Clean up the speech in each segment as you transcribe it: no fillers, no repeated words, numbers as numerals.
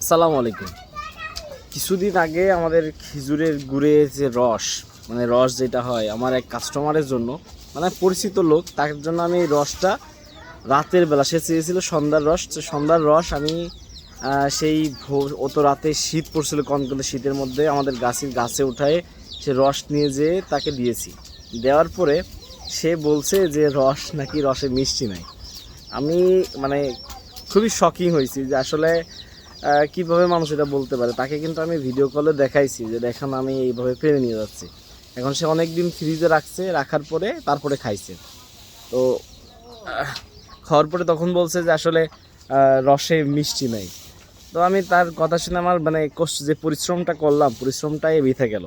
আসসালামু আলাইকুম। কিছুদিন আগে আমাদের খেজুরের গুড়ের যে রস, মানে রস যেটা হয়, আমার এক কাস্টমারের জন্য, মানে পরিচিত লোক, তার জন্য আমি এই রসটা রাতের বেলা, সে চেয়েছিল সন্ধ্যার রস, তো সন্ধ্যার রস আমি সেই ভোর অত রাতে শীত পড়ছিল, কনকনে শীতের মধ্যে আমাদের গাছে উঠায় সে রস নিয়ে যেয়ে তাকে দিয়েছি। দেওয়ার পরে সে বলছে যে রসে মিষ্টি নাই। আমি মানে খুবই শকিং হয়েছি যে আসলে কীভাবে মানুষ এটা বলতে পারে। তাকে কিন্তু আমি ভিডিও কলে দেখাইছি যে দেখেন আমি এইভাবে পেরে নিয়ে যাচ্ছি। এখন সে অনেক দিন ফ্রিজে রাখার পরে তারপরে খাইছে। তো খাওয়ার পরে তখন বলছে যে আসলে রসে মিষ্টি নাই। তো আমি তার কথা শুনে আমার মানে কষ্ট, যে পরিশ্রমটা করলাম, পরিশ্রমটাই বৃথা গেল।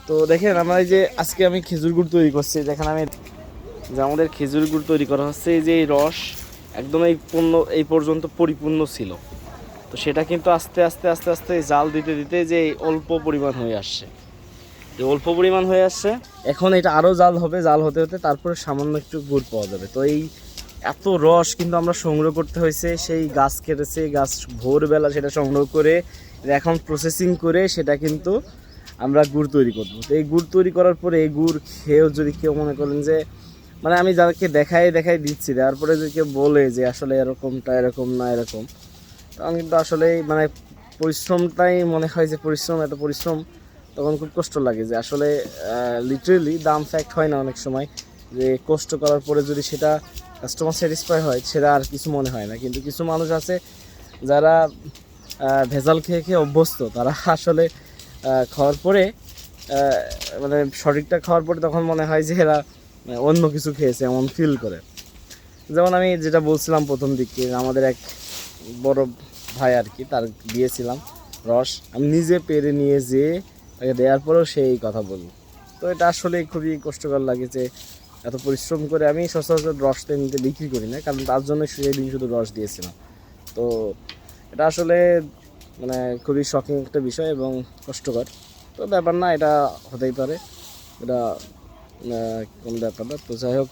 তো দেখেন আমার এই যে আজকে আমি খেজুর গুড় তৈরি করছি, দেখেন আমি যে আমাদের খেজুর গুড় তৈরি করা হচ্ছে, এই যে এই রস একদম এই পর্যন্ত পরিপূর্ণ ছিল। তো সেটা কিন্তু আস্তে আস্তে আস্তে আস্তে জাল দিতে দিতে যে অল্প পরিমাণ হয়ে আসছে, এখন এটা আরও জাল হবে, জাল হতে হতে তারপরে সামান্য একটু গুড় পাওয়া যাবে। তো এই এত রস কিন্তু আমরা সংগ্রহ করতে হয়েছে, সেই গাছ কেটেছে, গাছ ভোরবেলা সেটা সংগ্রহ করে এখন প্রসেসিং করে সেটা কিন্তু আমরা গুড় তৈরি করবো। তো এই গুড় তৈরি করার পরে এই গুড় খেয়েও যদি কেউ মনে করেন যে, মানে আমি যাদেরকে দেখাই দিচ্ছি, তারপরে যদি কেউ বলে যে আসলে এরকমটা এরকম না এরকম, তখন কিন্তু আসলে মানে পরিশ্রমটাই মনে হয় যে এত পরিশ্রম, তখন খুব কষ্ট লাগে যে আসলে লিটারেলি দাম ফ্যাক্ট হয় না অনেক সময়, যে কষ্ট করার পরে যদি সেটা কাস্টমার স্যাটিসফাই হয় সেটা আর কিছু মনে হয় না। কিন্তু কিছু মানুষ আছে যারা ভেজাল খেয়ে খেয়ে অভ্যস্ত, তারা আসলে খাওয়ার পরে মানে সঠিকটা খাওয়ার পরে তখন মনে হয় যে এরা অন্য কিছু খেয়েছে এমন ফিল করে। যেমন আমি যেটা বলছিলাম প্রথম দিকে, আমাদের এক বড় ভাই আর কি, তার দিয়েছিলাম রস, আমি নিজে পেরে নিয়ে যেয়ে তাকে দেওয়ার পরেও সেই কথা বলি। তো এটা আসলে খুবই কষ্টকর লাগে যে এত পরিশ্রম করে আমি সচরাচর রসটা নিতে বিক্রি করি না, কারণ তার জন্য সেই দিন শুধু রস দিয়েছিলাম। তো এটা আসলে মানে খুবই শকিং একটা বিষয় এবং কষ্টকর। তো ব্যাপার না, এটা হতেই পারে, এটা কোন ব্যাপার না। তো যাই হোক,